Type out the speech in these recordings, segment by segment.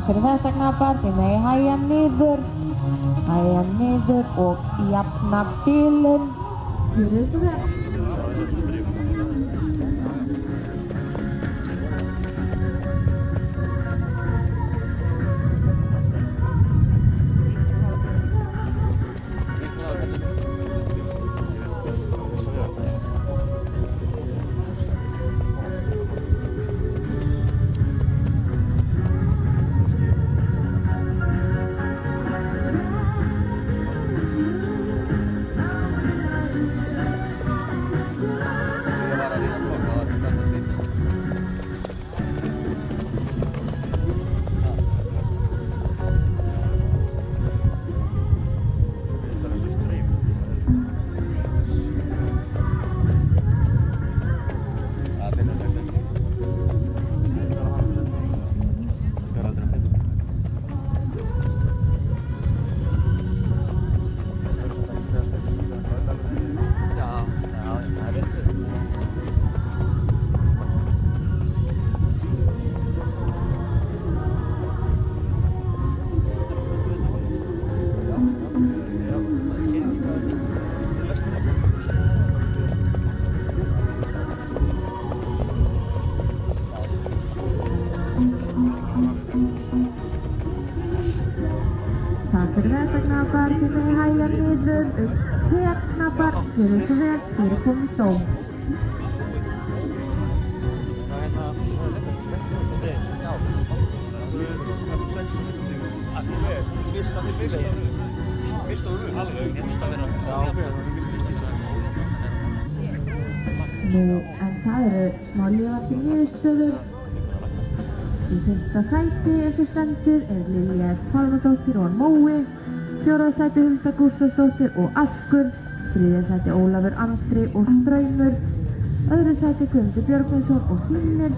fyrir þetta knappar, þið megi hægja niður og jafna bílinn. Gjörið svo vel. Takk fyrir þetta knappar, þið megi hægja niður knappar, gjörið svo vel, þið eru komið dóm. En það eru smá lifandi niðurstöður. Í 5. sæti eins og stendur Lilja S. Pálmadóttir og Mói, 4. sæti Hulda Gústafsdóttir og Askur, 3. sæti Ólafur Andri og Straumur, 2. sæti Guðmundur Björgvinsson og Hinnir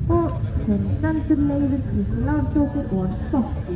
og sem stendur Leifur Kristín Lársdóttir og Stokki.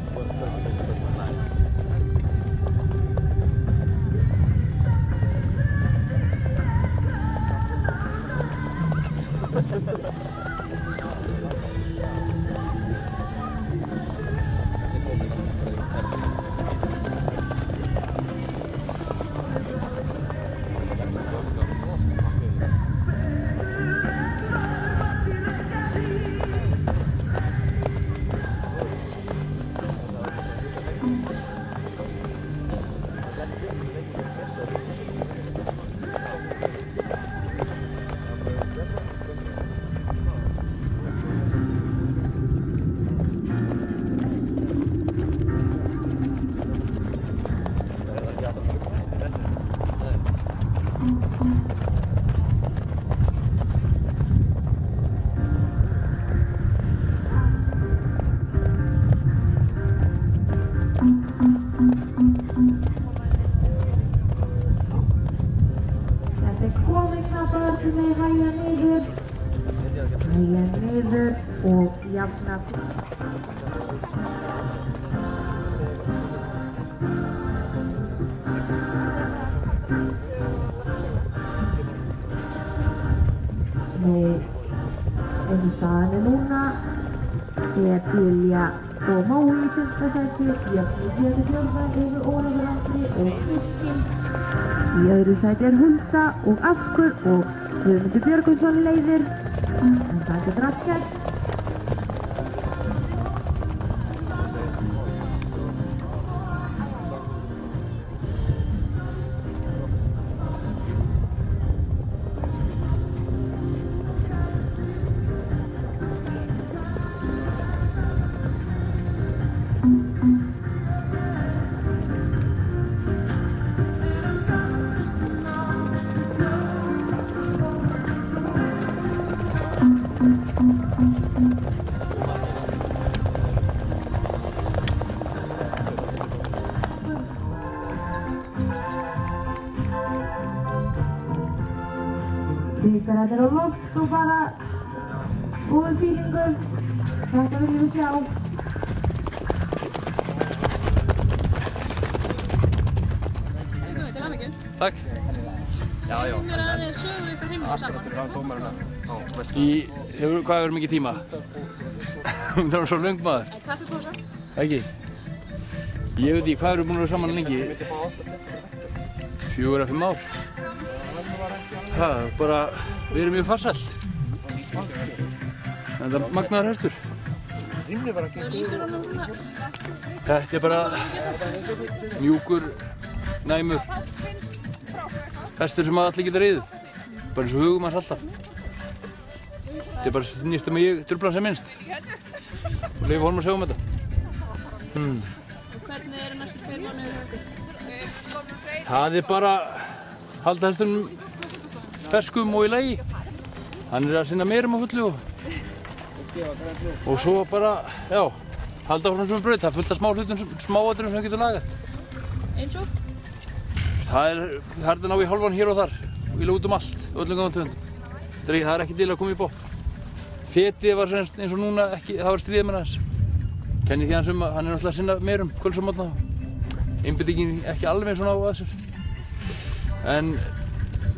Hægja niður og jafna. Eins og staðan núna Lilja og Mói í 5. sæti, Björn í 4. yfir Ólafur Andri og Kristín. Í 2. sæti Hulda og Askur og Guðmundur Björgvinsson Leifir. En það getur allt gerst. Þetta er á loft og bara góður fílingur. Þetta viljum við sjá. Takk. Já. Segðu mér aðeins sögu ykkar heima saman. Hvað hefur mikið tíma? Það var svo löng maður. Kaffipósa? Ekki? Ég veit ekki, hvað erum við búin að vera saman lengi? 4-5 ár. Bara, við erum mjög farsæll. En það magnaður hestur. Hvað lýsir honum núna? Þetta er bara mjúkur, næmur hestur sem allir geta riðið. Bara eins og hugum hans alltaf. Þetta er bara snýst að ég trufla hann sem minnst. Og leyfa honum að sjá þetta. Og hvernig eru næstu 2 mánuðir hjá ykkur? Það er bara halda hestunum ferskum og í lagi. Hann er að sinna meirum á fullu og svo bara, já, halda frá svona braut. Það er fullt af smáatriðum sem getur lagað. Eins og? Það er að ná í hálfan hér og þar og ég út allt, öllum góðum tegundum. Það er ekki til að koma í botn. Fetið var eins og núna ekki, það var stríðið með hans. Kenni því hans að hann er náttúrulega að sinna meirum kvölds og morgna. Einbeitingin ekki alveg svona á að sér. En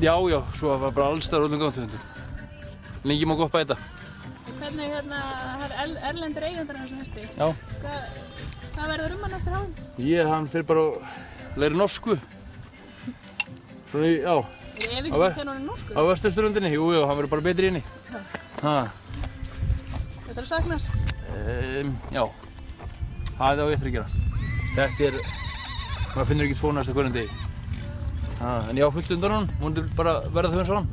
já, svo var bara alls þar öllum góðum tegundum. Lengi má gott bæta. Hvernig það er erlendir eigendur af þessum hesti? Já. Hvað verður hann eftir hán? Hann fyrir bara að læra norsku. Svona já. Ef ekki kenna honum norsku? Á Vesturströndinni, jú, hann verður bara betri inni. Þetta er að saknast? Já. Það á ég eftir að gera. Maður finnur ekki svo næsta hverjum degi. En ég á fullt undan honum, vonandi bara verða þau eins og hann.